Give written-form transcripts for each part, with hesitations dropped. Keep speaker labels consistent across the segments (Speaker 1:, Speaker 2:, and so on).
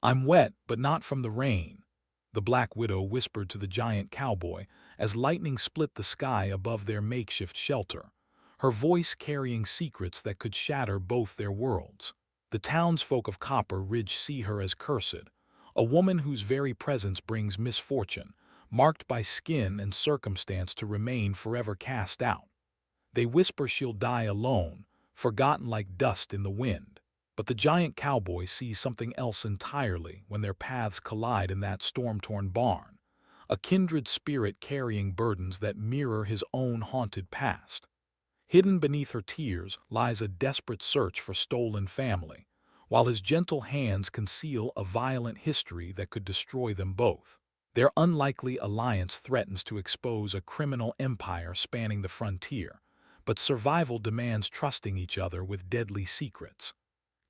Speaker 1: "I'm wet, but not from the rain," the Black Widow whispered to the giant cowboy as lightning split the sky above their makeshift shelter, her voice carrying secrets that could shatter both their worlds. The townsfolk of Copper Ridge see her as cursed, a woman whose very presence brings misfortune, marked by skin and circumstance to remain forever cast out. They whisper she'll die alone, forgotten like dust in the wind. But the giant cowboy sees something else entirely when their paths collide in that storm-torn barn, a kindred spirit carrying burdens that mirror his own haunted past. Hidden beneath her tears lies a desperate search for stolen family, while his gentle hands conceal a violent history that could destroy them both. Their unlikely alliance threatens to expose a criminal empire spanning the frontier, but survival demands trusting each other with deadly secrets.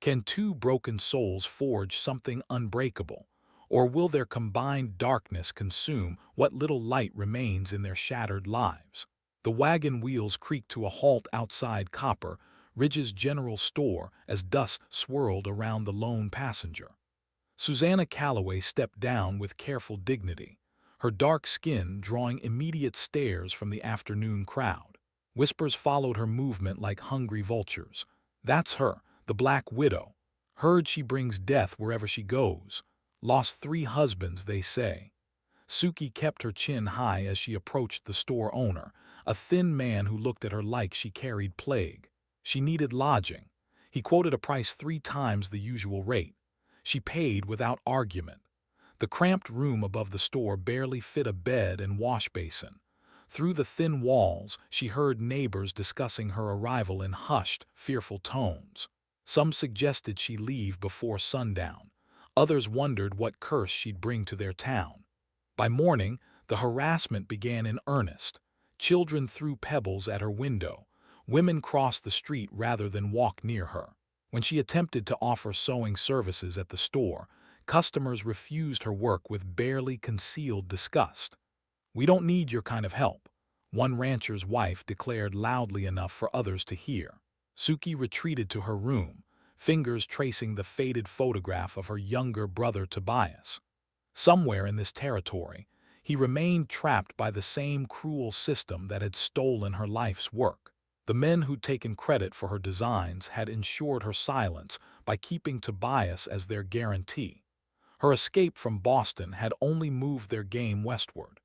Speaker 1: Can two broken souls forge something unbreakable, or will their combined darkness consume what little light remains in their shattered lives? The wagon wheels creaked to a halt outside Copper Ridge's general store as dust swirled around the lone passenger. Susanna Calloway stepped down with careful dignity, her dark skin drawing immediate stares from the afternoon crowd. Whispers followed her movement like hungry vultures. "That's her, the Black Widow. Heard she brings death wherever she goes. Lost 3 husbands, they say." Suki kept her chin high as she approached the store owner, a thin man who looked at her like she carried plague. She needed lodging. He quoted a price 3 times the usual rate. She paid without argument. The cramped room above the store barely fit a bed and wash basin. Through the thin walls, she heard neighbors discussing her arrival in hushed, fearful tones. Some suggested she leave before sundown. Others wondered what curse she'd bring to their town. By morning, the harassment began in earnest. Children threw pebbles at her window. Women crossed the street rather than walk near her. When she attempted to offer sewing services at the store, customers refused her work with barely concealed disgust. "We don't need your kind of help," one rancher's wife declared loudly enough for others to hear. Suki retreated to her room, fingers tracing the faded photograph of her younger brother Tobias. Somewhere in this territory, he remained trapped by the same cruel system that had stolen her life's work. The men who'd taken credit for her designs had ensured her silence by keeping Tobias as their guarantee. Her escape from Boston had only moved their game westward.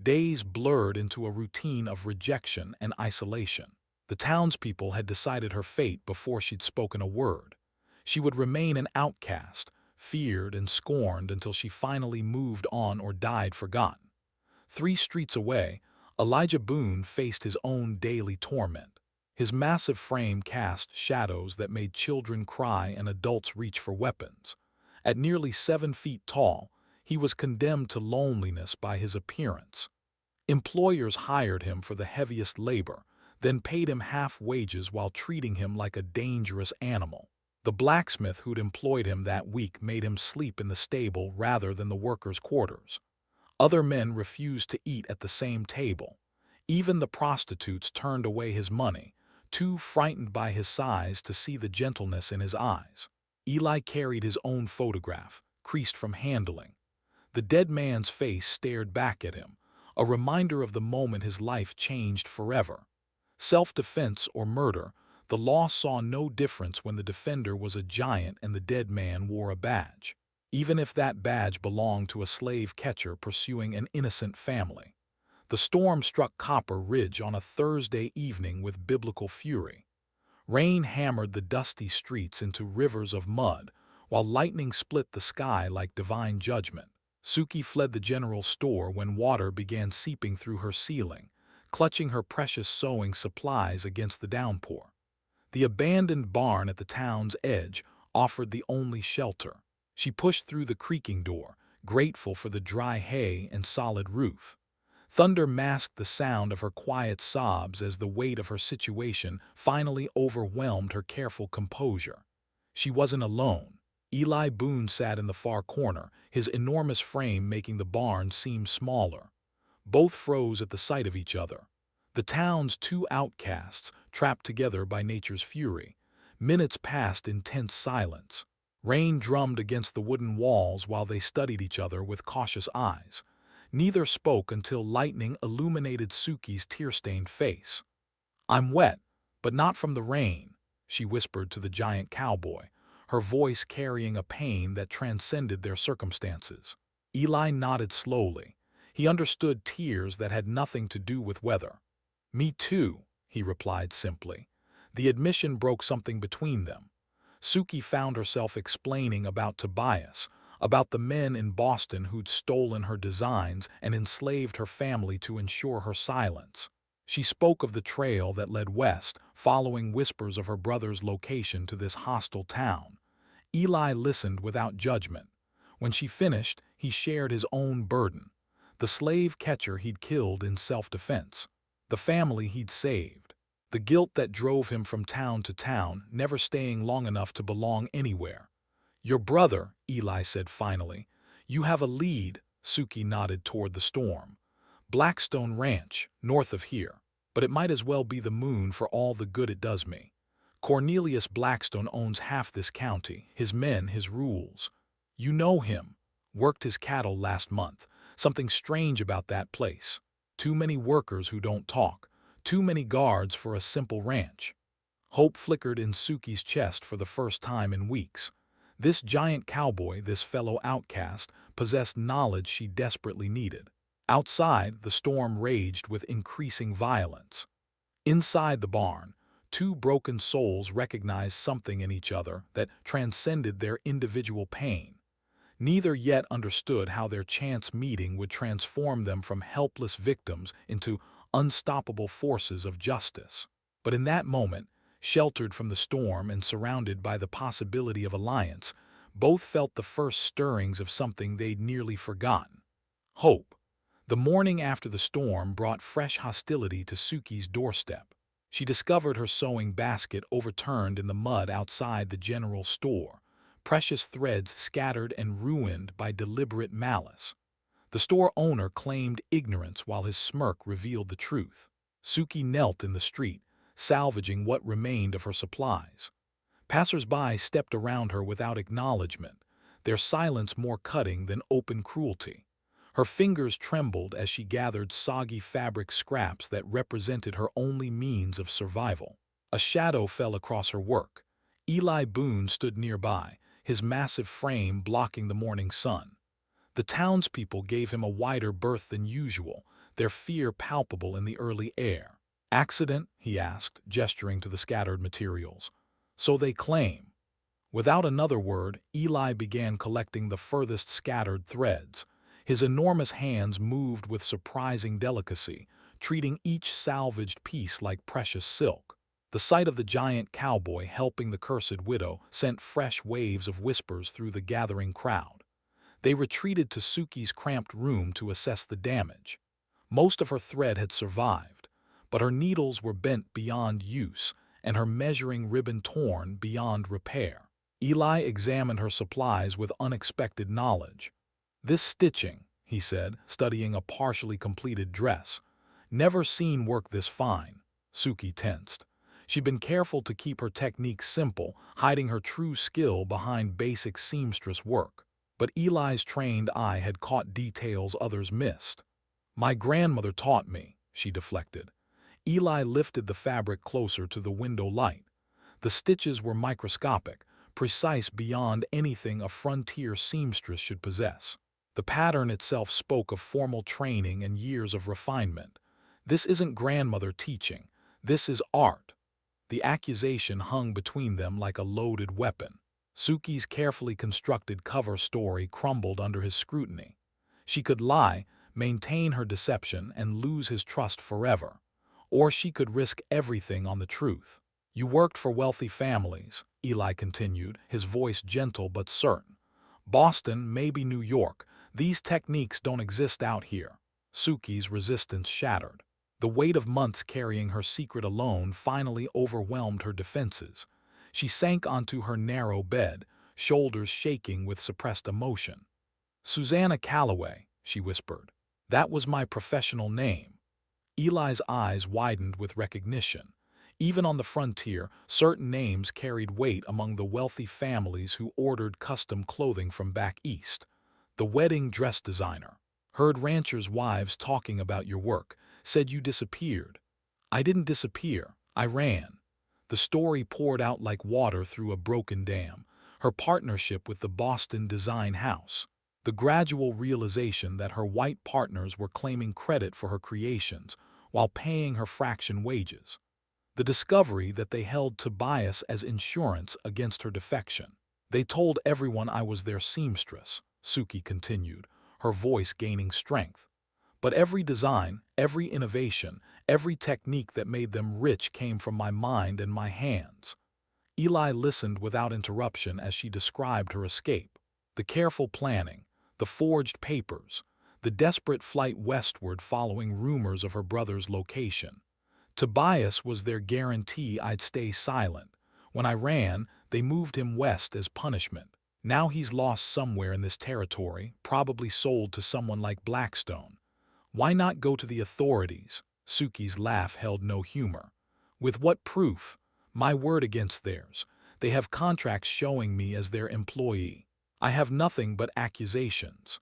Speaker 1: Days blurred into a routine of rejection and isolation. The townspeople had decided her fate before she'd spoken a word. She would remain an outcast, feared and scorned until she finally moved on or died forgotten. 3 streets away, Elijah Boone faced his own daily torment. His massive frame cast shadows that made children cry and adults reach for weapons. At nearly 7 feet tall, he was condemned to loneliness by his appearance. Employers hired him for the heaviest labor, then paid him half wages while treating him like a dangerous animal. The blacksmith who'd employed him that week made him sleep in the stable rather than the workers' quarters. Other men refused to eat at the same table. Even the prostitutes turned away his money, too frightened by his size to see the gentleness in his eyes. Eli carried his own photograph, creased from handling. The dead man's face stared back at him, a reminder of the moment his life changed forever. Self-defense or murder, the law saw no difference when the defender was a giant and the dead man wore a badge, even if that badge belonged to a slave catcher pursuing an innocent family. The storm struck Copper Ridge on a Thursday evening with biblical fury. Rain hammered the dusty streets into rivers of mud, while lightning split the sky like divine judgment. Suki fled the general store when water began seeping through her ceiling, clutching her precious sewing supplies against the downpour. The abandoned barn at the town's edge offered the only shelter. She pushed through the creaking door, grateful for the dry hay and solid roof. Thunder masked the sound of her quiet sobs as the weight of her situation finally overwhelmed her careful composure. She wasn't alone. Eli Boone sat in the far corner, his enormous frame making the barn seem smaller. Both froze at the sight of each other. The town's 2 outcasts, trapped together by nature's fury. Minutes passed in tense silence. Rain drummed against the wooden walls while they studied each other with cautious eyes. Neither spoke until lightning illuminated Suki's tear-stained face. "I'm wet, but not from the rain," she whispered to the giant cowboy, her voice carrying a pain that transcended their circumstances. Eli nodded slowly. He understood tears that had nothing to do with weather. "Me too," he replied simply. The admission broke something between them. Suki found herself explaining about Tobias, about the men in Boston who'd stolen her designs and enslaved her family to ensure her silence. She spoke of the trail that led west, following whispers of her brother's location to this hostile town. Eli listened without judgment. When she finished, he shared his own burden. The slave catcher he'd killed in self-defense. The family he'd saved. The guilt that drove him from town to town, never staying long enough to belong anywhere. "Your brother," Eli said finally. "You have a lead," Suki nodded toward the storm. "Blackstone Ranch, north of here. But it might as well be the moon for all the good it does me. Cornelius Blackstone owns half this county, his men, his rules. You know him. Worked his cattle last month. Something strange about that place. Too many workers who don't talk. Too many guards for a simple ranch." Hope flickered in Suki's chest for the first time in weeks. This giant cowboy, this fellow outcast, possessed knowledge she desperately needed. Outside, the storm raged with increasing violence. Inside the barn, two broken souls recognized something in each other that transcended their individual pain. Neither yet understood how their chance meeting would transform them from helpless victims into unstoppable forces of justice. But in that moment, sheltered from the storm and surrounded by the possibility of alliance, both felt the first stirrings of something they'd nearly forgotten: hope. The morning after the storm brought fresh hostility to Suki's doorstep. She discovered her sewing basket overturned in the mud outside the general store, precious threads scattered and ruined by deliberate malice. The store owner claimed ignorance while his smirk revealed the truth. Suki knelt in the street, salvaging what remained of her supplies. Passers-by stepped around her without acknowledgement, their silence more cutting than open cruelty. Her fingers trembled as she gathered soggy fabric scraps that represented her only means of survival. A shadow fell across her work. Eli Boone stood nearby, his massive frame blocking the morning sun. The townspeople gave him a wider berth than usual, their fear palpable in the early air. "Accident?" he asked, gesturing to the scattered materials. "So they claim." Without another word, Eli began collecting the furthest scattered threads. His enormous hands moved with surprising delicacy, treating each salvaged piece like precious silk. The sight of the giant cowboy helping the cursed widow sent fresh waves of whispers through the gathering crowd. They retreated to Suki's cramped room to assess the damage. Most of her thread had survived, but her needles were bent beyond use and her measuring ribbon torn beyond repair. Eli examined her supplies with unexpected knowledge. "This stitching," he said, studying a partially completed dress. "Never seen work this fine." Suki tensed. She'd been careful to keep her technique simple, hiding her true skill behind basic seamstress work. But Eli's trained eye had caught details others missed. "My grandmother taught me," she deflected. Eli lifted the fabric closer to the window light. The stitches were microscopic, precise beyond anything a frontier seamstress should possess. The pattern itself spoke of formal training and years of refinement. "This isn't grandmother teaching. This is art." The accusation hung between them like a loaded weapon. Suki's carefully constructed cover story crumbled under his scrutiny. She could lie, maintain her deception, and lose his trust forever. Or she could risk everything on the truth. "You worked for wealthy families," Eli continued, his voice gentle but certain. "Boston, maybe New York. These techniques don't exist out here." Suki's resistance shattered. The weight of months carrying her secret alone finally overwhelmed her defenses. She sank onto her narrow bed, shoulders shaking with suppressed emotion. "Susanna Calloway," she whispered. "That was my professional name." Eli's eyes widened with recognition. Even on the frontier, certain names carried weight among the wealthy families who ordered custom clothing from back east. The wedding dress designer. Heard ranchers' wives talking about your work. Said you disappeared. I didn't disappear. I ran. The story poured out like water through a broken dam. Her partnership with the Boston design house. The gradual realization that her white partners were claiming credit for her creations while paying her fraction wages. The discovery that they held Tobias as insurance against her defection. They told everyone I was their seamstress, Suki continued, her voice gaining strength. But every design, every innovation, every technique that made them rich came from my mind and my hands. Eli listened without interruption as she described her escape. The careful planning, the forged papers, the desperate flight westward following rumors of her brother's location. Tobias was their guarantee I'd stay silent. When I ran, they moved him west as punishment. Now he's lost somewhere in this territory, probably sold to someone like Blackstone. Why not go to the authorities? Suki's laugh held no humor. With what proof? My word against theirs. They have contracts showing me as their employee. I have nothing but accusations.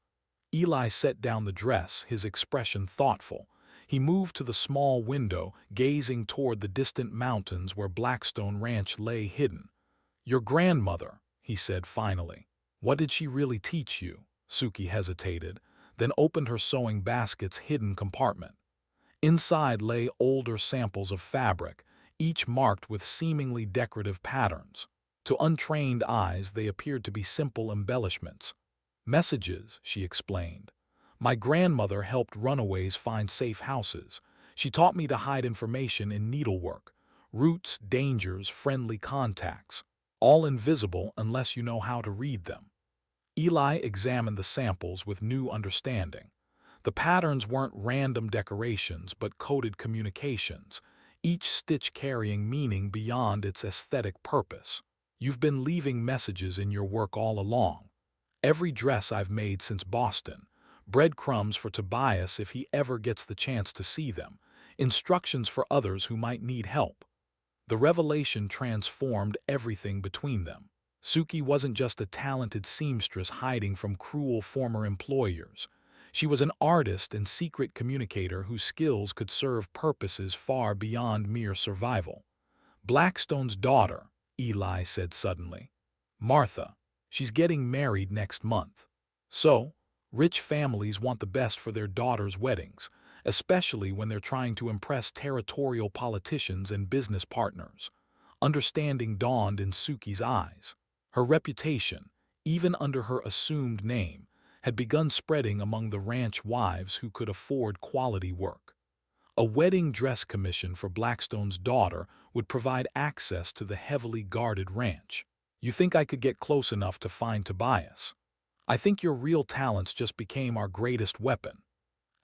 Speaker 1: Eli set down the dress, his expression thoughtful. He moved to the small window, gazing toward the distant mountains where Blackstone Ranch lay hidden. Your grandmother, he said finally. What did she really teach you? Suki hesitated, then opened her sewing basket's hidden compartment. Inside lay older samples of fabric, each marked with seemingly decorative patterns. To untrained eyes, they appeared to be simple embellishments. Messages, she explained. My grandmother helped runaways find safe houses. She taught me to hide information in needlework. Routes, dangers, friendly contacts. All invisible unless you know how to read them. Eli examined the samples with new understanding. The patterns weren't random decorations but coded communications, each stitch carrying meaning beyond its aesthetic purpose. You've been leaving messages in your work all along. Every dress I've made since Boston. Breadcrumbs for Tobias if he ever gets the chance to see them. Instructions for others who might need help. The revelation transformed everything between them. Suki wasn't just a talented seamstress hiding from cruel former employers. She was an artist and secret communicator whose skills could serve purposes far beyond mere survival. Blackstone's daughter, Eli said suddenly. Martha. She's getting married next month. So, rich families want the best for their daughters' weddings, especially when they're trying to impress territorial politicians and business partners. Understanding dawned in Suki's eyes. Her reputation, even under her assumed name, had begun spreading among the ranch wives who could afford quality work. A wedding dress commission for Blackstone's daughter would provide access to the heavily guarded ranch. You think I could get close enough to find Tobias? I think your real talents just became our greatest weapon.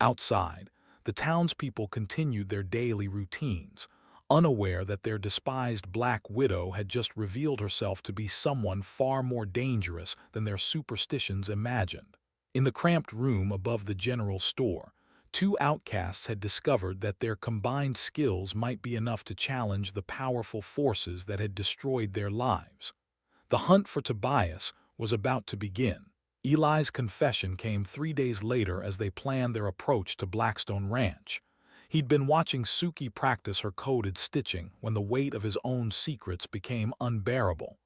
Speaker 1: Outside, the townspeople continued their daily routines, unaware that their despised Black Widow had just revealed herself to be someone far more dangerous than their superstitions imagined. In the cramped room above the general store, two outcasts had discovered that their combined skills might be enough to challenge the powerful forces that had destroyed their lives. The hunt for Tobias was about to begin. Eli's confession came 3 days later as they planned their approach to Blackstone Ranch. He'd been watching Suki practice her coded stitching when the weight of his own secrets became unbearable.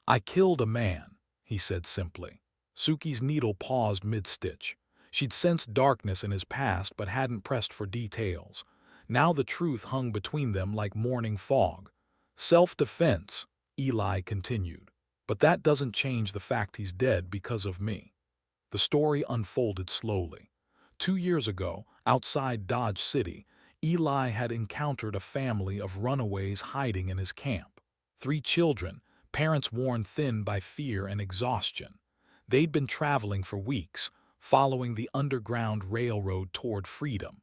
Speaker 1: I killed a man, he said simply. Suki's needle paused mid-stitch. She'd sensed darkness in his past but hadn't pressed for details. Now the truth hung between them like morning fog. Self-defense, Eli continued. But that doesn't change the fact he's dead because of me. The story unfolded slowly. 2 years ago, outside Dodge City, Eli had encountered a family of runaways hiding in his camp. 3 children, parents worn thin by fear and exhaustion. They'd been traveling for weeks, following the Underground Railroad toward freedom.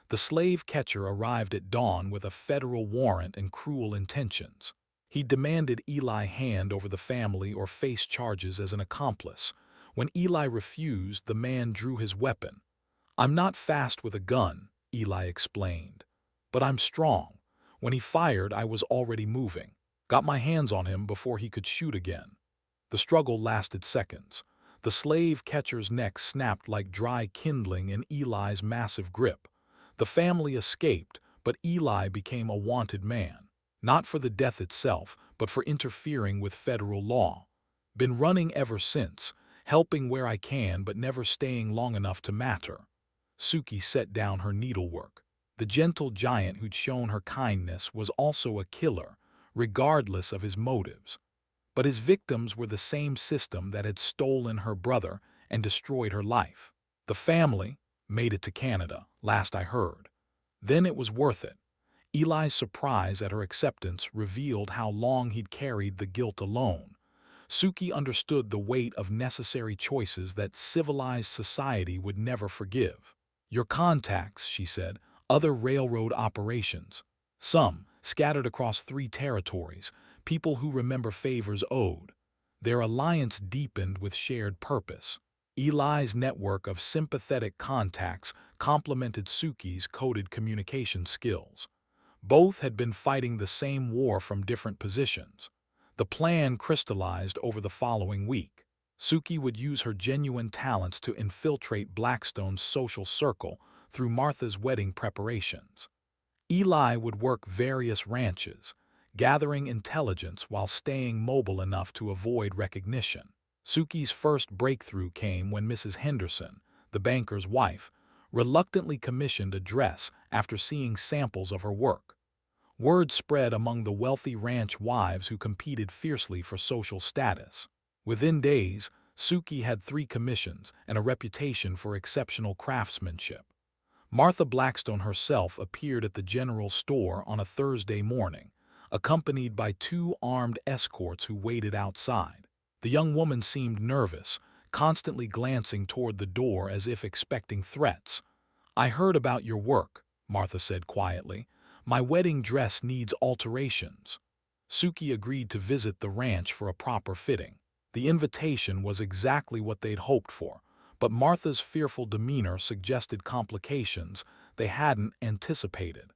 Speaker 1: The slave catcher arrived at dawn with a federal warrant and cruel intentions. He demanded Eli hand over the family or face charges as an accomplice. When Eli refused, the man drew his weapon. I'm not fast with a gun, Eli explained, but I'm strong. When he fired, I was already moving. Got my hands on him before he could shoot again. The struggle lasted seconds. The slave catcher's neck snapped like dry kindling in Eli's massive grip. The family escaped, but Eli became a wanted man. Not for the death itself, but for interfering with federal law. Been running ever since, helping where I can but never staying long enough to matter. Suki set down her needlework. The gentle giant who'd shown her kindness was also a killer, regardless of his motives. But his victims were the same system that had stolen her brother and destroyed her life. The family made it to Canada, last I heard. Then it was worth it. Eli's surprise at her acceptance revealed how long he'd carried the guilt alone. Suki understood the weight of necessary choices that civilized society would never forgive. Your contacts, she said, other railroad operations. Some, scattered across 3 territories, people who remember favors owed. Their alliance deepened with shared purpose. Eli's network of sympathetic contacts complemented Suki's coded communication skills. Both had been fighting the same war from different positions. The plan crystallized over the following week. Suki would use her genuine talents to infiltrate Blackstone's social circle through Martha's wedding preparations. Eli would work various ranches, gathering intelligence while staying mobile enough to avoid recognition. Suki's first breakthrough came when Mrs. Henderson, the banker's wife, reluctantly commissioned a dress after seeing samples of her work. Word spread among the wealthy ranch wives who competed fiercely for social status. Within days, Suki had 3 commissions and a reputation for exceptional craftsmanship. Martha Blackstone herself appeared at the general store on a Thursday morning, accompanied by 2 armed escorts who waited outside. The young woman seemed nervous, constantly glancing toward the door as if expecting threats. "I heard about your work," Martha said quietly. "My wedding dress needs alterations." Suki agreed to visit the ranch for a proper fitting. The invitation was exactly what they'd hoped for, but Martha's fearful demeanor suggested complications they hadn't anticipated.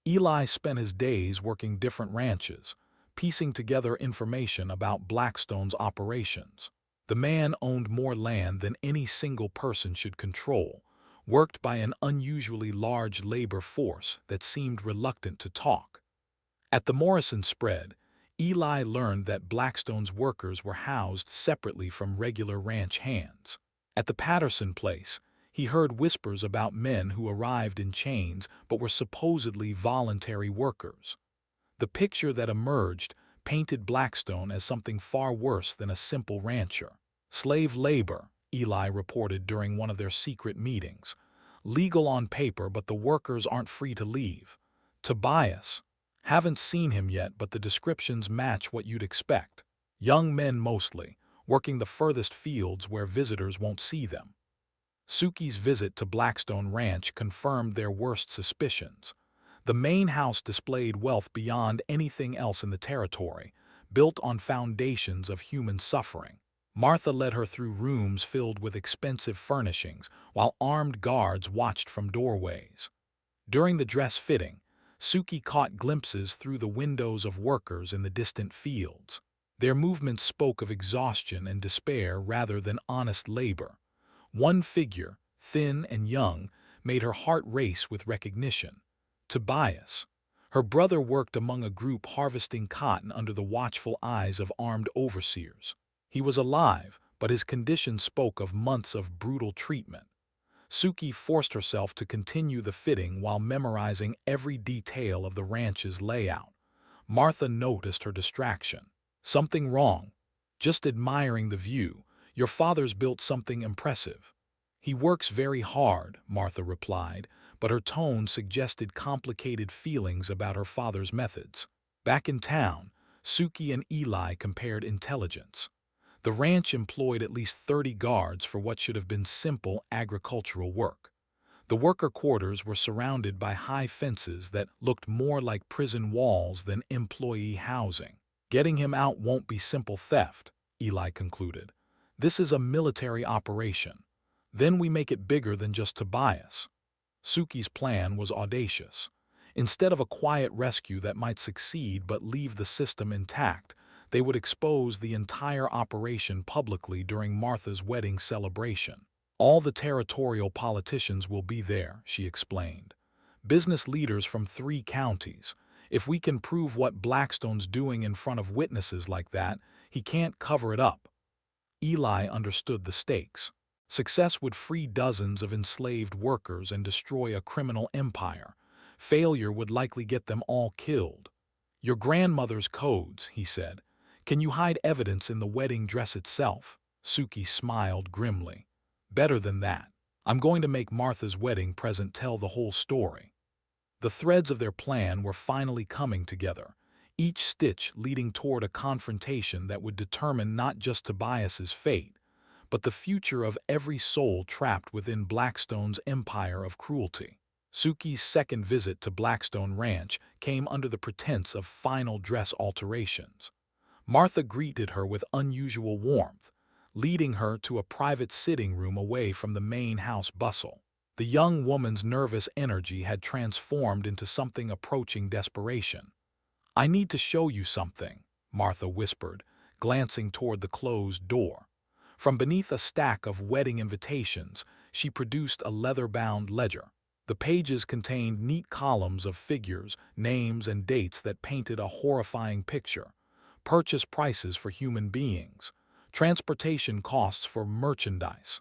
Speaker 1: Eli spent his days working different ranches, piecing together information about Blackstone's operations. The man owned more land than any single person should control, worked by an unusually large labor force that seemed reluctant to talk. At the Morrison spread, Eli learned that Blackstone's workers were housed separately from regular ranch hands. At the Patterson place, he heard whispers about men who arrived in chains but were supposedly voluntary workers. The picture that emerged painted Blackstone as something far worse than a simple rancher. Slave labor, Eli reported during one of their secret meetings. Legal on paper, but the workers aren't free to leave. Tobias. Haven't seen him yet, but the descriptions match what you'd expect. Young men mostly, working the furthest fields where visitors won't see them. Suki's visit to Blackstone Ranch confirmed their worst suspicions. The main house displayed wealth beyond anything else in the territory, built on foundations of human suffering. Martha led her through rooms filled with expensive furnishings, while armed guards watched from doorways. During the dress fitting, Suki caught glimpses through the windows of workers in the distant fields. Their movements spoke of exhaustion and despair rather than honest labor. One figure, thin and young, made her heart race with recognition. Tobias. Her brother worked among a group harvesting cotton under the watchful eyes of armed overseers. He was alive, but his condition spoke of months of brutal treatment. Suki forced herself to continue the fitting while memorizing every detail of the ranch's layout. Martha noticed her distraction. "Something wrong?" "Just admiring the view. Your father's built something impressive." "He works very hard," Martha replied, but her tone suggested complicated feelings about her father's methods. Back in town, Suki and Eli compared intelligence. The ranch employed at least 30 guards for what should have been simple agricultural work. The worker quarters were surrounded by high fences that looked more like prison walls than employee housing. "Getting him out won't be simple theft," Eli concluded. "This is a military operation. Then we make it bigger than just Tobias." Suki's plan was audacious. Instead of a quiet rescue that might succeed but leave the system intact, they would expose the entire operation publicly during Martha's wedding celebration. All the territorial politicians will be there, she explained. Business leaders from 3 counties. If we can prove what Blackstone's doing in front of witnesses like that, he can't cover it up. Eli understood the stakes. Success would free dozens of enslaved workers and destroy a criminal empire. Failure would likely get them all killed. Your grandmother's codes, he said. Can you hide evidence in the wedding dress itself? Suki smiled grimly. Better than that. I'm going to make Martha's wedding present tell the whole story. The threads of their plan were finally coming together, each stitch leading toward a confrontation that would determine not just Tobias's fate, but the future of every soul trapped within Blackstone's empire of cruelty. Suki's second visit to Blackstone Ranch came under the pretense of final dress alterations. Martha greeted her with unusual warmth, leading her to a private sitting room away from the main house bustle. The young woman's nervous energy had transformed into something approaching desperation. "I need to show you something," Martha whispered, glancing toward the closed door. From beneath a stack of wedding invitations, she produced a leather-bound ledger. The pages contained neat columns of figures, names, and dates that painted a horrifying picture. Purchase prices for human beings, transportation costs for merchandise,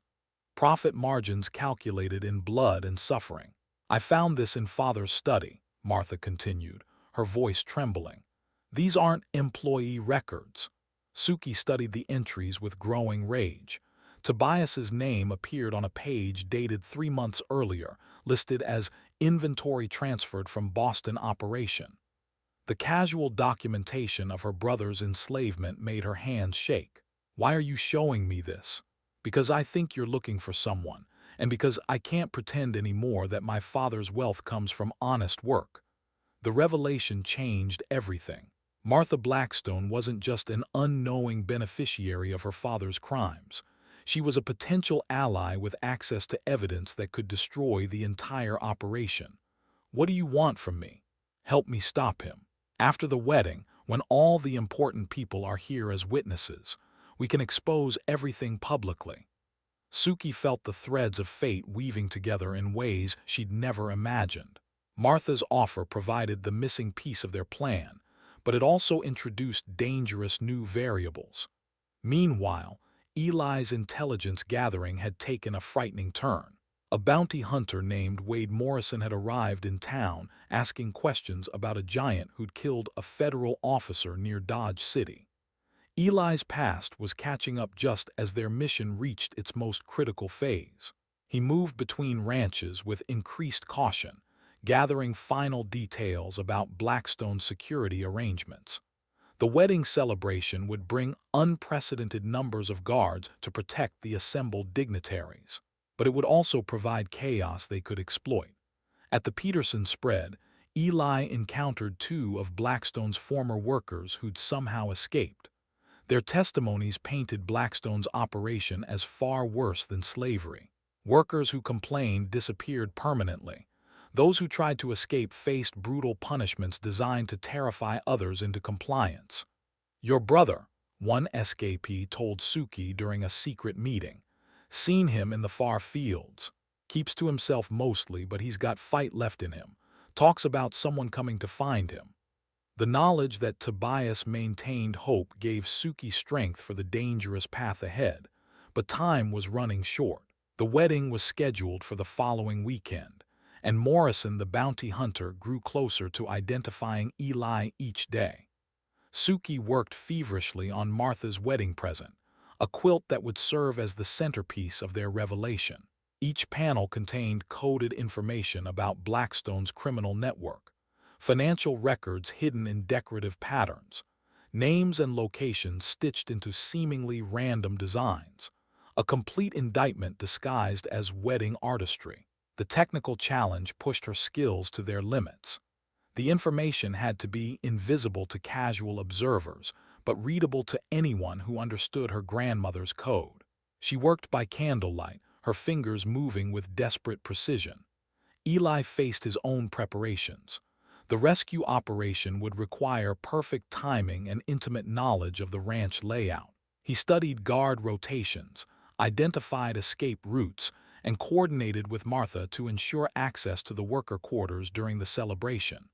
Speaker 1: profit margins calculated in blood and suffering. "I found this in Father's study," Martha continued, her voice trembling. "These aren't employee records." Suki studied the entries with growing rage. Tobias's name appeared on a page dated 3 months earlier, listed as inventory transferred from Boston operation. The casual documentation of her brother's enslavement made her hands shake. "Why are you showing me this?" "Because I think you're looking for someone, and because I can't pretend anymore that my father's wealth comes from honest work." The revelation changed everything. Martha Blackstone wasn't just an unknowing beneficiary of her father's crimes. She was a potential ally with access to evidence that could destroy the entire operation. "What do you want from me?" "Help me stop him. After the wedding, when all the important people are here as witnesses, we can expose everything publicly." Suki felt the threads of fate weaving together in ways she'd never imagined. Martha's offer provided the missing piece of their plan, but it also introduced dangerous new variables. Meanwhile, Eli's intelligence gathering had taken a frightening turn. A bounty hunter named Wade Morrison had arrived in town asking questions about a giant who'd killed a federal officer near Dodge City. Eli's past was catching up just as their mission reached its most critical phase. He moved between ranches with increased caution, gathering final details about Blackstone's security arrangements. The wedding celebration would bring unprecedented numbers of guards to protect the assembled dignitaries, but it would also provide chaos they could exploit. At the Peterson spread, Eli encountered 2 of Blackstone's former workers who'd somehow escaped. Their testimonies painted Blackstone's operation as far worse than slavery. Workers who complained disappeared permanently. Those who tried to escape faced brutal punishments designed to terrify others into compliance. "Your brother," one escapee told Suki during a secret meeting. "Seen him in the far fields. Keeps to himself mostly, but he's got fight left in him. Talks about someone coming to find him." The knowledge that Tobias maintained hope gave Suki strength for the dangerous path ahead, but time was running short. The wedding was scheduled for the following weekend, and Morrison the bounty hunter grew closer to identifying Eli each day. Suki worked feverishly on Martha's wedding present, a quilt that would serve as the centerpiece of their revelation. Each panel contained coded information about Blackstone's criminal network, financial records hidden in decorative patterns, names and locations stitched into seemingly random designs, a complete indictment disguised as wedding artistry. The technical challenge pushed her skills to their limits. The information had to be invisible to casual observers, but readable to anyone who understood her grandmother's code. She worked by candlelight, her fingers moving with desperate precision. Eli faced his own preparations. The rescue operation would require perfect timing and intimate knowledge of the ranch layout. He studied guard rotations, identified escape routes, and coordinated with Martha to ensure access to the worker quarters during the celebration.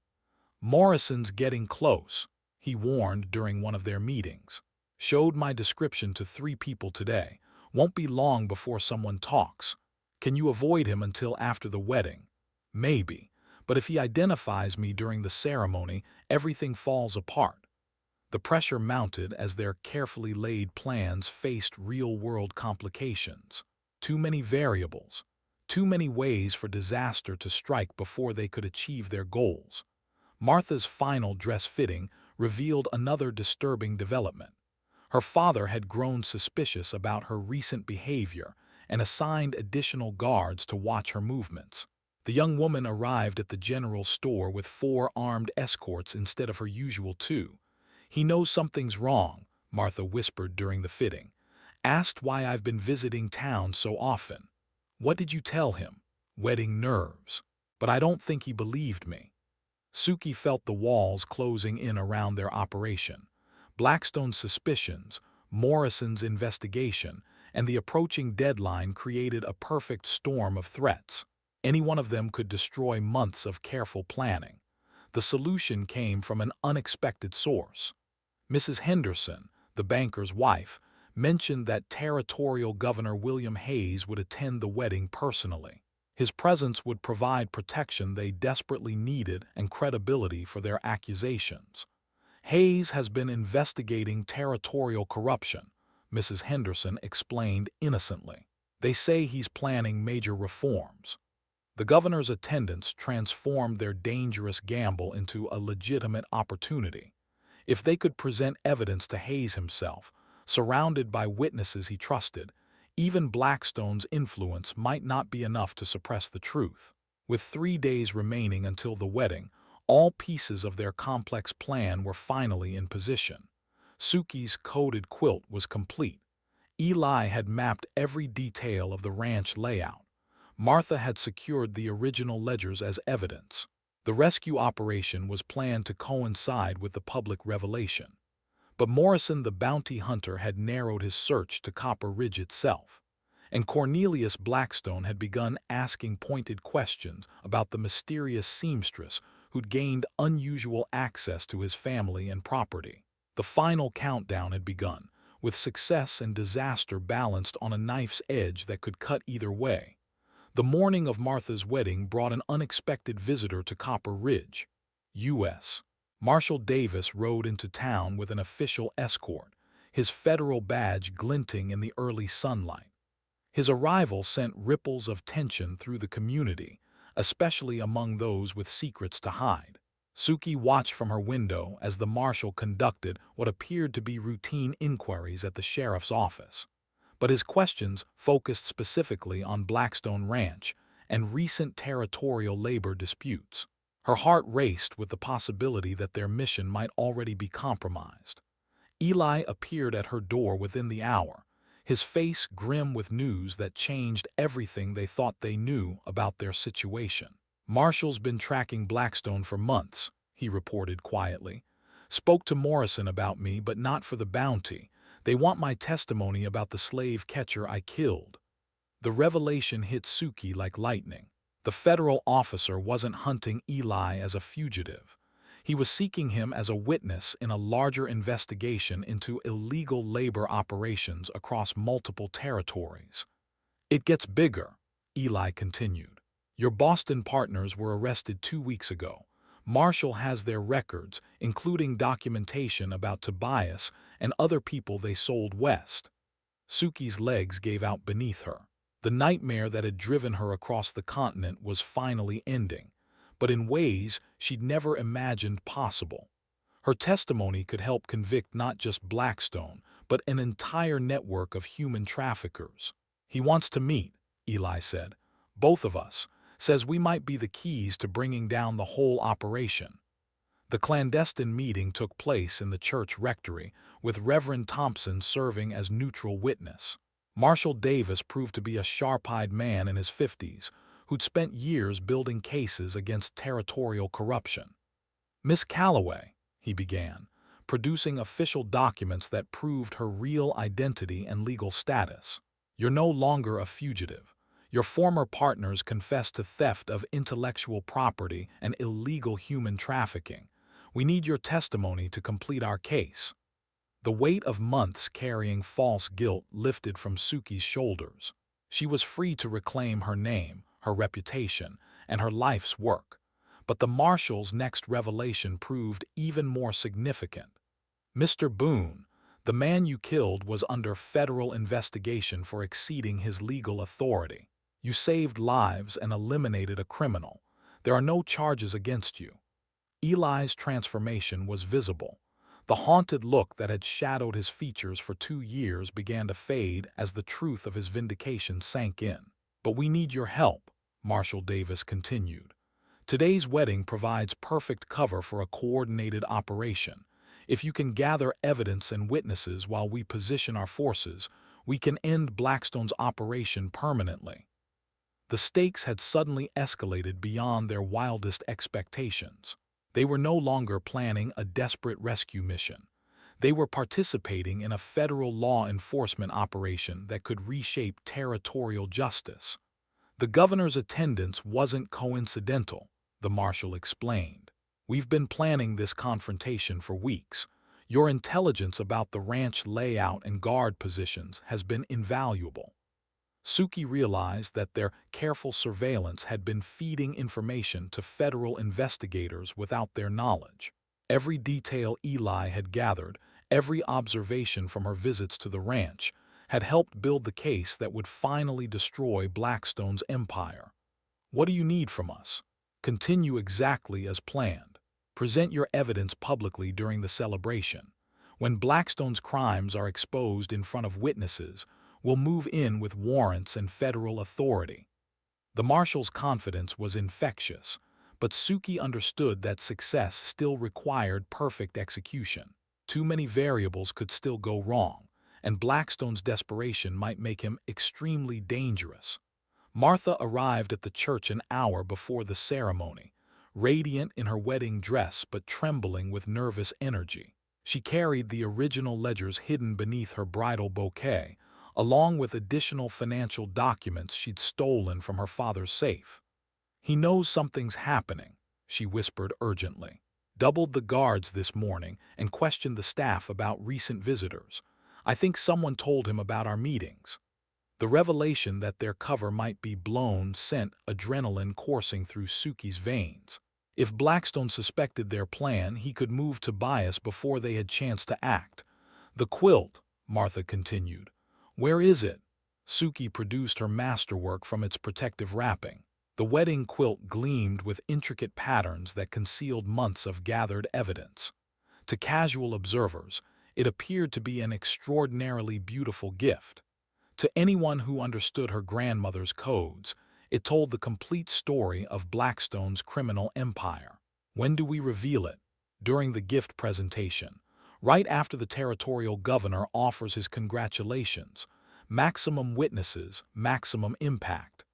Speaker 1: "Morrison's getting close," he warned during one of their meetings. "Showed my description to 3 people today. Won't be long before someone talks. Can you avoid him until after the wedding?" "Maybe, but if he identifies me during the ceremony, everything falls apart." The pressure mounted as their carefully laid plans faced real-world complications. Too many variables, too many ways for disaster to strike before they could achieve their goals. Martha's final dress fitting revealed another disturbing development. Her father had grown suspicious about her recent behavior and assigned additional guards to watch her movements. The young woman arrived at the general store with 4 armed escorts instead of her usual 2. "He knows something's wrong," Martha whispered during the fitting. "Asked why I've been visiting town so often." "What did you tell him?" "Wedding nerves. But I don't think he believed me." Suki felt the walls closing in around their operation. Blackstone's suspicions, Morrison's investigation, and the approaching deadline created a perfect storm of threats. Any one of them could destroy months of careful planning. The solution came from an unexpected source. Mrs. Henderson, the banker's wife, mentioned that Territorial Governor William Hayes would attend the wedding personally. His presence would provide protection they desperately needed and credibility for their accusations. "Hayes has been investigating territorial corruption," Mrs. Henderson explained innocently. "They say he's planning major reforms." The governor's attendance transformed their dangerous gamble into a legitimate opportunity. If they could present evidence to Hayes himself, surrounded by witnesses he trusted, even Blackstone's influence might not be enough to suppress the truth. With 3 days remaining until the wedding, all pieces of their complex plan were finally in position. Suki's coded quilt was complete. Eli had mapped every detail of the ranch layout. Martha had secured the original ledgers as evidence. The rescue operation was planned to coincide with the public revelation. But Morrison the bounty hunter had narrowed his search to Copper Ridge itself, and Cornelius Blackstone had begun asking pointed questions about the mysterious seamstress who'd gained unusual access to his family and property. The final countdown had begun, with success and disaster balanced on a knife's edge that could cut either way. The morning of Martha's wedding brought an unexpected visitor to Copper Ridge. U.S. Marshal Davis rode into town with an official escort, his federal badge glinting in the early sunlight. His arrival sent ripples of tension through the community, especially among those with secrets to hide. Suki watched from her window as the marshal conducted what appeared to be routine inquiries at the sheriff's office. But his questions focused specifically on Blackstone Ranch and recent territorial labor disputes. Her heart raced with the possibility that their mission might already be compromised. Eli appeared at her door within the hour, his face grim with news that changed everything they thought they knew about their situation. "Marshall's been tracking Blackstone for months," he reported quietly. "Spoke to Morrison about me, but not for the bounty. They want my testimony about the slave catcher I killed." The revelation hit Suki like lightning. The federal officer wasn't hunting Eli as a fugitive. He was seeking him as a witness in a larger investigation into illegal labor operations across multiple territories. "It gets bigger," Eli continued. "Your Boston partners were arrested 2 weeks ago. Marshall has their records, including documentation about Tobias and other people they sold west." Suki's legs gave out beneath her. The nightmare that had driven her across the continent was finally ending, but in ways she'd never imagined possible. Her testimony could help convict not just Blackstone, but an entire network of human traffickers. "He wants to meet," Eli said. "Both of us. Says we might be the keys to bringing down the whole operation." The clandestine meeting took place in the church rectory, with Reverend Thompson serving as neutral witness. Marshal Davis proved to be a sharp-eyed man in his 50s, who'd spent years building cases against territorial corruption. "Miss Calloway," he began, producing official documents that proved her real identity and legal status. "You're no longer a fugitive. Your former partners confessed to theft of intellectual property and illegal human trafficking. We need your testimony to complete our case." The weight of months carrying false guilt lifted from Suki's shoulders. She was free to reclaim her name, her reputation, and her life's work. But the marshal's next revelation proved even more significant. "Mr. Boone, the man you killed was under federal investigation for exceeding his legal authority. You saved lives and eliminated a criminal. There are no charges against you." Eli's transformation was visible. The haunted look that had shadowed his features for 2 years began to fade as the truth of his vindication sank in. "But we need your help," Marshal Davis continued. "Today's wedding provides perfect cover for a coordinated operation. If you can gather evidence and witnesses while we position our forces, we can end Blackstone's operation permanently." The stakes had suddenly escalated beyond their wildest expectations. They were no longer planning a desperate rescue mission. They were participating in a federal law enforcement operation that could reshape territorial justice. "The governor's attendance wasn't coincidental," the marshal explained. "We've been planning this confrontation for weeks. Your intelligence about the ranch layout and guard positions has been invaluable." Suki realized that their careful surveillance had been feeding information to federal investigators without their knowledge. Every detail Eli had gathered, every observation from her visits to the ranch, had helped build the case that would finally destroy Blackstone's empire. "What do you need from us?" "Continue exactly as planned. Present your evidence publicly during the celebration. When Blackstone's crimes are exposed in front of witnesses, we'll move in with warrants and federal authority." The marshal's confidence was infectious, but Suki understood that success still required perfect execution. Too many variables could still go wrong, and Blackstone's desperation might make him extremely dangerous. Martha arrived at the church an hour before the ceremony, radiant in her wedding dress but trembling with nervous energy. She carried the original ledgers hidden beneath her bridal bouquet, along with additional financial documents she'd stolen from her father's safe. "He knows something's happening," she whispered urgently. "Doubled the guards this morning and questioned the staff about recent visitors. I think someone told him about our meetings." The revelation that their cover might be blown sent adrenaline coursing through Suki's veins. If Blackstone suspected their plan, he could move Tobias before they had chance to act. "The quilt," Martha continued. "Where is it?" Suki produced her masterwork from its protective wrapping. The wedding quilt gleamed with intricate patterns that concealed months of gathered evidence. To casual observers, it appeared to be an extraordinarily beautiful gift. To anyone who understood her grandmother's codes, it told the complete story of Blackstone's criminal empire. "When do we reveal it?" "During the gift presentation. Right after the territorial governor offers his congratulations. Maximum witnesses, maximum impact."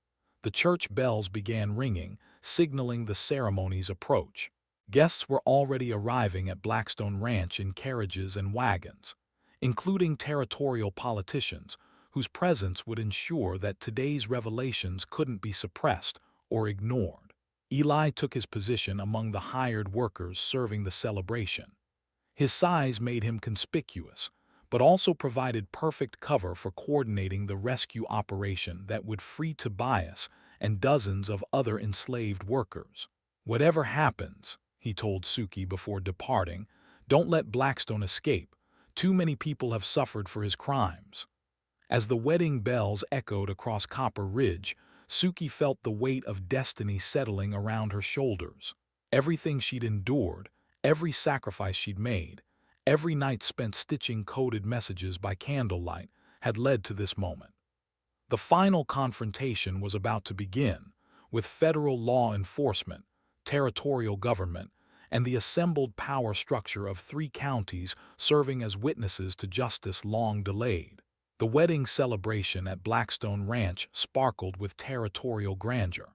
Speaker 1: The church bells began ringing, signaling the ceremony's approach. Guests were already arriving at Blackstone Ranch in carriages and wagons, including territorial politicians, whose presence would ensure that today's revelations couldn't be suppressed or ignored. Eli took his position among the hired workers serving the celebration. His size made him conspicuous, but also provided perfect cover for coordinating the rescue operation that would free Tobias and dozens of other enslaved workers. "Whatever happens," he told Suki before departing, "don't let Blackstone escape. Too many people have suffered for his crimes." As the wedding bells echoed across Copper Ridge, Suki felt the weight of destiny settling around her shoulders. Everything she'd endured, every sacrifice she'd made, every night spent stitching coded messages by candlelight, had led to this moment. The final confrontation was about to begin, with federal law enforcement, territorial government, and the assembled power structure of 3 counties serving as witnesses to justice long delayed. The wedding celebration at Blackstone Ranch sparkled with territorial grandeur.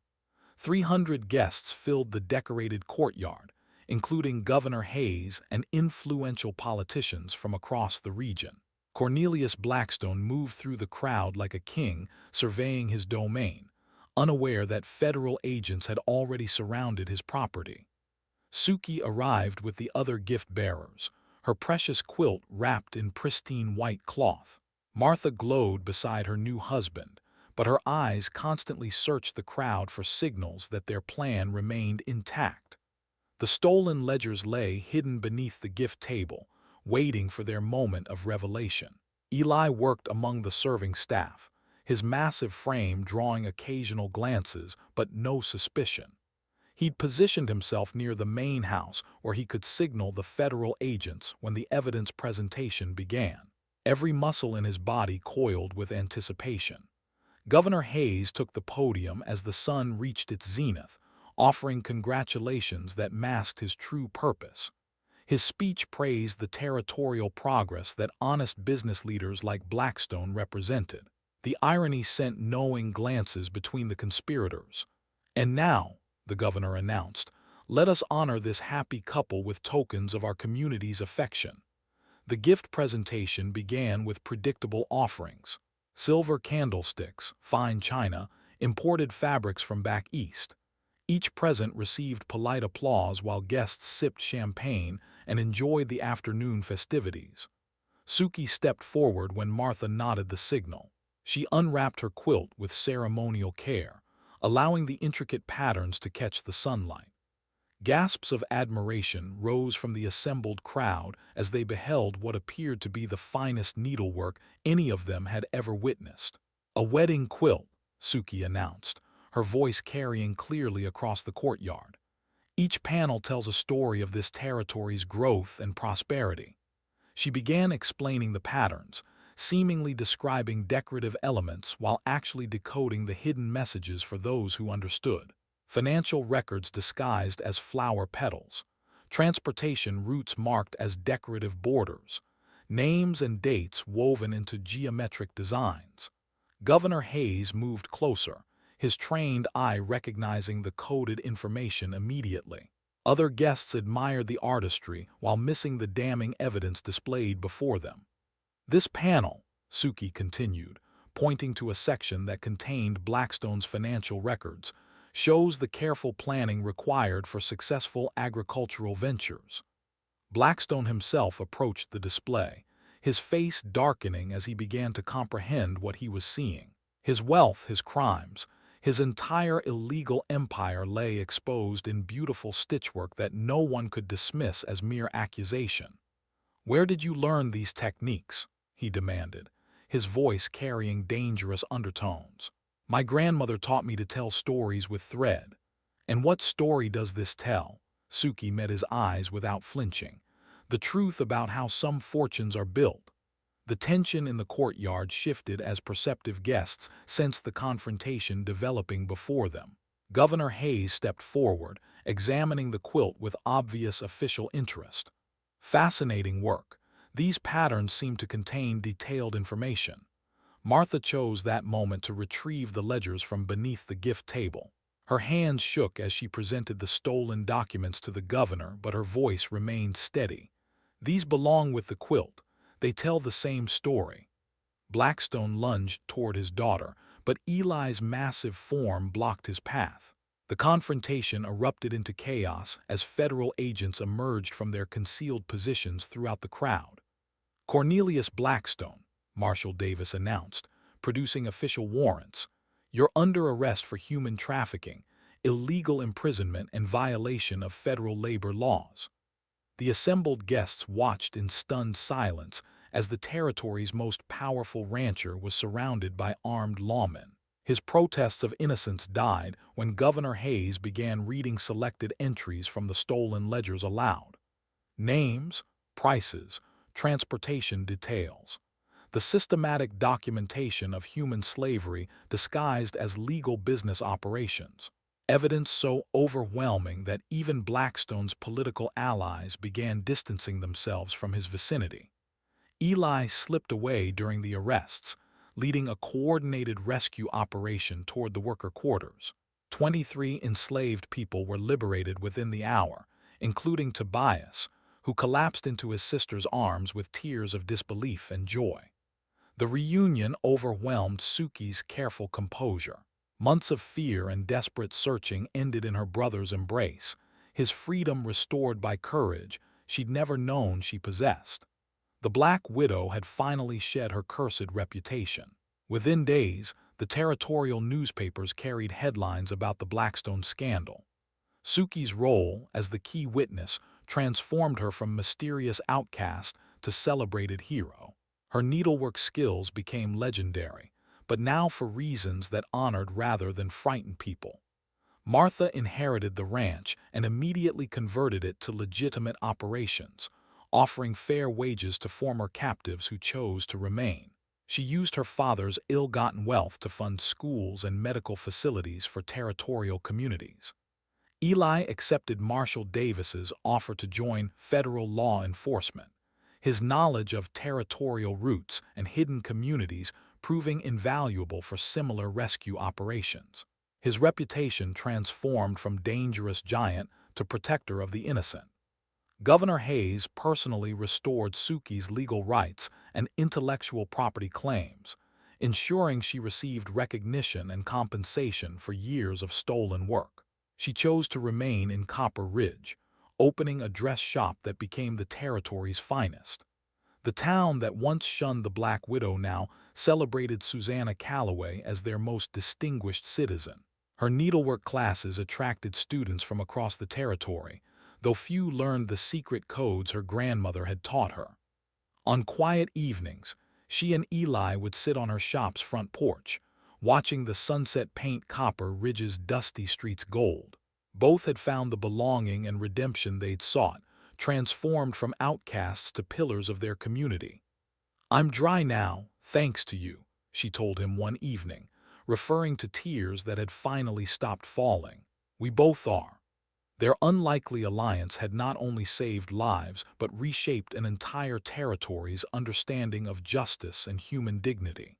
Speaker 1: 300 guests filled the decorated courtyard, including Governor Hayes and influential politicians from across the region. Cornelius Blackstone moved through the crowd like a king, surveying his domain, unaware that federal agents had already surrounded his property. Suki arrived with the other gift-bearers, her precious quilt wrapped in pristine white cloth. Martha glowed beside her new husband, but her eyes constantly searched the crowd for signals that their plan remained intact. The stolen ledgers lay hidden beneath the gift table, waiting for their moment of revelation. Eli worked among the serving staff, his massive frame drawing occasional glances but no suspicion. He'd positioned himself near the main house where he could signal the federal agents when the evidence presentation began. Every muscle in his body coiled with anticipation. Governor Hayes took the podium as the sun reached its zenith, offering congratulations that masked his true purpose. His speech praised the territorial progress that honest business leaders like Blackstone represented. The irony sent knowing glances between the conspirators. "And now," the governor announced, "let us honor this happy couple with tokens of our community's affection." The gift presentation began with predictable offerings: silver candlesticks, fine china, imported fabrics from back east. Each present received polite applause while guests sipped champagne and enjoyed the afternoon festivities. Suki stepped forward when Martha nodded the signal. She unwrapped her quilt with ceremonial care, allowing the intricate patterns to catch the sunlight. Gasps of admiration rose from the assembled crowd as they beheld what appeared to be the finest needlework any of them had ever witnessed. "A wedding quilt," Suki announced, her voice carrying clearly across the courtyard. "Each panel tells a story of this territory's growth and prosperity." She began explaining the patterns, seemingly describing decorative elements while actually decoding the hidden messages for those who understood. Financial records disguised as flower petals, transportation routes marked as decorative borders, names and dates woven into geometric designs. Governor Hayes moved closer, his trained eye recognizing the coded information immediately. Other guests admired the artistry while missing the damning evidence displayed before them. "This panel," Suki continued, pointing to a section that contained Blackstone's financial records, "shows the careful planning required for successful agricultural ventures." Blackstone himself approached the display, his face darkening as he began to comprehend what he was seeing. His wealth, his crimes, his entire illegal empire lay exposed in beautiful stitchwork that no one could dismiss as mere accusation. "Where did you learn these techniques?" he demanded, his voice carrying dangerous undertones. "My grandmother taught me to tell stories with thread." "And what story does this tell?" Suki met his eyes without flinching. "The truth about how some fortunes are built." The tension in the courtyard shifted as perceptive guests sensed the confrontation developing before them. Governor Hayes stepped forward, examining the quilt with obvious official interest. "Fascinating work. These patterns seem to contain detailed information." Martha chose that moment to retrieve the ledgers from beneath the gift table. Her hands shook as she presented the stolen documents to the governor, but her voice remained steady. "These belong with the quilt. They tell the same story." Blackstone lunged toward his daughter, but Eli's massive form blocked his path. The confrontation erupted into chaos as federal agents emerged from their concealed positions throughout the crowd. "Cornelius Blackstone," Marshal Davis announced, producing official warrants. "You're under arrest for human trafficking, illegal imprisonment, and violation of federal labor laws." The assembled guests watched in stunned silence as the territory's most powerful rancher was surrounded by armed lawmen. His protests of innocence died when Governor Hayes began reading selected entries from the stolen ledgers aloud. Names, prices, transportation details. The systematic documentation of human slavery disguised as legal business operations. Evidence so overwhelming that even Blackstone's political allies began distancing themselves from his vicinity. Eli slipped away during the arrests, leading a coordinated rescue operation toward the worker quarters. 23 enslaved people were liberated within the hour, including Tobias, who collapsed into his sister's arms with tears of disbelief and joy. The reunion overwhelmed Suki's careful composure. Months of fear and desperate searching ended in her brother's embrace, his freedom restored by courage she'd never known she possessed. The Black Widow had finally shed her cursed reputation. Within days, the territorial newspapers carried headlines about the Blackstone scandal. Suki's role as the key witness transformed her from mysterious outcast to celebrated hero. Her needlework skills became legendary, but now for reasons that honored rather than frightened people. Martha inherited the ranch and immediately converted it to legitimate operations, offering fair wages to former captives who chose to remain. She used her father's ill-gotten wealth to fund schools and medical facilities for territorial communities. Eli accepted Marshall Davis's offer to join federal law enforcement, his knowledge of territorial routes and hidden communities proving invaluable for similar rescue operations. His reputation transformed from dangerous giant to protector of the innocent. Governor Hayes personally restored Suki's legal rights and intellectual property claims, ensuring she received recognition and compensation for years of stolen work. She chose to remain in Copper Ridge, opening a dress shop that became the territory's finest. The town that once shunned the Black Widow now celebrated Susanna Calloway as their most distinguished citizen. Her needlework classes attracted students from across the territory, though few learned the secret codes her grandmother had taught her. On quiet evenings, she and Eli would sit on her shop's front porch, watching the sunset paint Copper Ridge's dusty streets gold. Both had found the belonging and redemption they'd sought, transformed from outcasts to pillars of their community. "I'm dry now, thanks to you," she told him one evening, referring to tears that had finally stopped falling. "We both are." Their unlikely alliance had not only saved lives but reshaped an entire territory's understanding of justice and human dignity.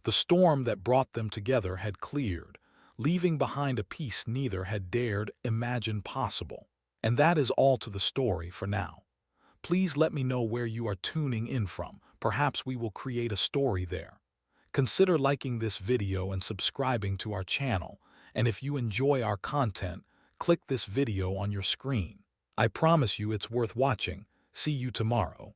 Speaker 1: The storm that brought them together had cleared, leaving behind a peace neither had dared imagine possible. And that is all to the story for now. Please let me know where you are tuning in from. Perhaps we will create a story there. Consider liking this video and subscribing to our channel. And if you enjoy our content, click this video on your screen. I promise you it's worth watching. See you tomorrow.